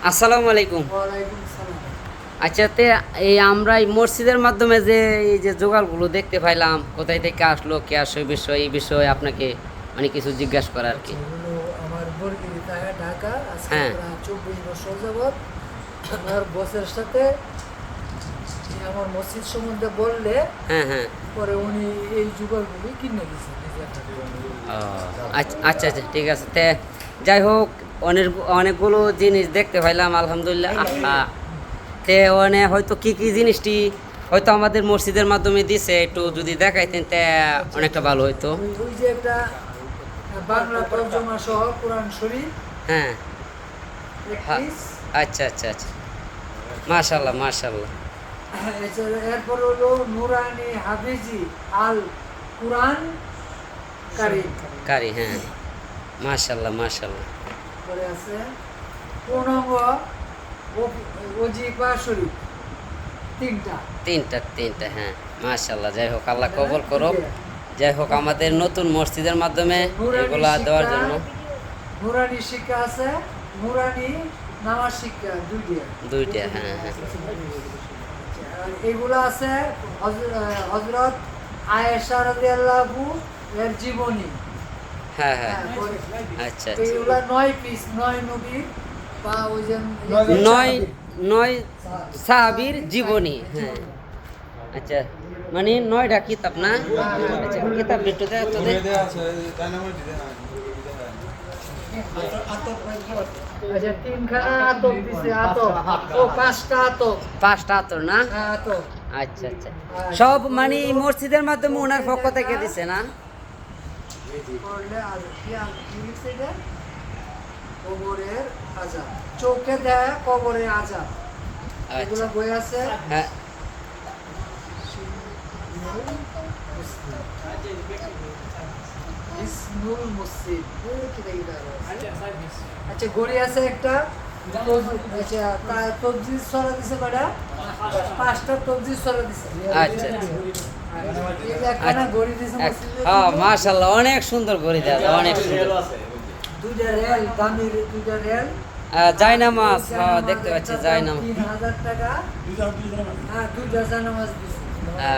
আসসালামু আলাইকুম। ওয়ালাইকুম সালাম। আচ্ছা, তে এই আমরা এই মসজিদের মাধ্যমে যে এই যে জোগাড়গুলো দেখতে পাইলাম, কোথায় থেকে আসলো, কে আসে, এই বিষয়ে আপনাকে মানে কিছু জিজ্ঞাসা করা আর কি। এগুলো আমার বরগুড়ি ঢাকা আজকে হ্যাঁ। প্রায় 24 বছর যাবৎ আমার বসের সাথে আমার মসজিদ সম্বন্ধে বললে হ্যাঁ হ্যাঁ। পরে উনি এই জোগাড়গুলি কিনে দিয়েছেন ও আচ্ছা আচ্ছা আচ্ছা, ঠিক আছে। তে যাই হোক, অনেকগুলো জিনিস দেখতে পাইলাম আলহামদুলিল্লাহ। তে হয়তো কি কি জিনিসটি হয়তো আমাদের মসজিদের মাধ্যমে দিছে, একটু যদি দেখাইতেন তে অনেকটা ভালো হইতো। ওই যে একটা বাংলা তর্জমা সহ কোরআন শরীফ হ্যাঁ। এক পিস। আচ্ছা আচ্ছা আচ্ছা, মাশাল্লাহ মাশাল্লাহ। এরপর হলো নুরানি হাফিজি আল কুরআন কারীম কারি, হ্যাঁ, মাশাল্লাহ মাশাল্লাহ। পরে আছে পূর্ণাঙ্গ ওজিফা শরীফ তিনটা। তিনটা, হ্যাঁ, মাশাল্লাহ। যাই হোক, আল্লাহ কবুল করুক। যাই হোক, আমাদের নতুন মসজিদের মাধ্যমে এগুলা দেওয়ার জন্য নুরানি শিক্ষা আছে, নুরানি নামাজ শিক্ষা দুইটা, হ্যাঁ হ্যাঁ। আর এগুলো আছে হযরত আয়েশা রাদিয়াল্লাহু এর জীবনী। হ্যাঁ হ্যাঁ, আচ্ছা আচ্ছা। এগুলা 9 পিস, 9 নবী বা ওই যে নয় সাহাবীর জীবনী, হ্যাঁ। আচ্ছা, মানে 9টা কিতাব না? আচ্ছা, কিতাব একটু দেখ তো দেখ। আচ্ছা, তিনখানা আতক দিছে, আতক ও পাঁচটা আতর না? আতক। আচ্ছা আচ্ছা, সব মানে এই মসজিদের মাধ্যমে ওনার পক্ষ থেকে দিছে না? করলে আর কি লিখছে এটা? কবরের আযাব, চোখে দেয় কবরের আযাব। এগুলো বই আছে। হ্যাঁ। ইসমুল মুসলিম। আচ্ছা, ঘড়ি আছে একটা। আচ্ছা, তবজিজ সরা দিছে কয়টা? 5টা তবজিজ সরা দিছে। আচ্ছা এই যে একখানা ঘড়ি দিছে মসজিদে। হ্যাঁ, মাশাআল্লাহ, অনেক সুন্দর করে দেওয়া, অনেক সুন্দর। দুইটা রেল, দামি দুইটা রেল। জায়নামাজ, হ্যাঁ, দেখতে পাচ্ছি জায়নামাজ। 3000 টাকা। হ্যাঁ, দুইটা জায়নামাজ দিছে।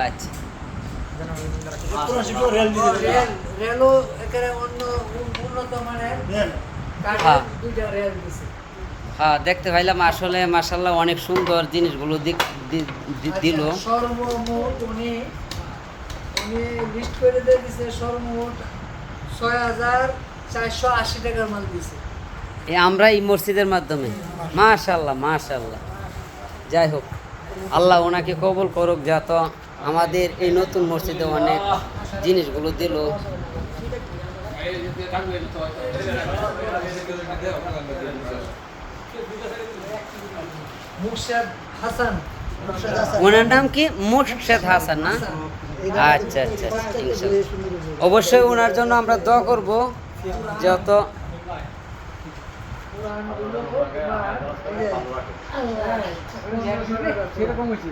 আচ্ছা রেলও একেবারে উন্নত মানের কাঠের দুইটা রেল দিছে। হ্যাঁ, দেখতে পাইলাম আসলে মাশাআল্লাহ অনেক সুন্দর জিনিসগুলো দিল। সর্বমোট উনি লিস্ট করে দিয়ে দিছে, সর্বমোট 6480 টাকার মাল দিছে। আমরা এই মসজিদের মাধ্যমে, মাশাআল্লাহ মাশাআল্লাহ। যাই হোক, আল্লাহ ওনাকে কবুল করুক, যত আমাদের এই নতুন মসজিদে অনেক জিনিসগুলো দিল। মুর্শেদ হাসান। ওনার নাম কি? মুর্শেদ হাসান না? আচ্ছা আচ্ছা, ইনশাআল্লাহ। অবশ্যই ওনার জন্য আমরা দোয়া করব, যত সেরকম হয়েছে।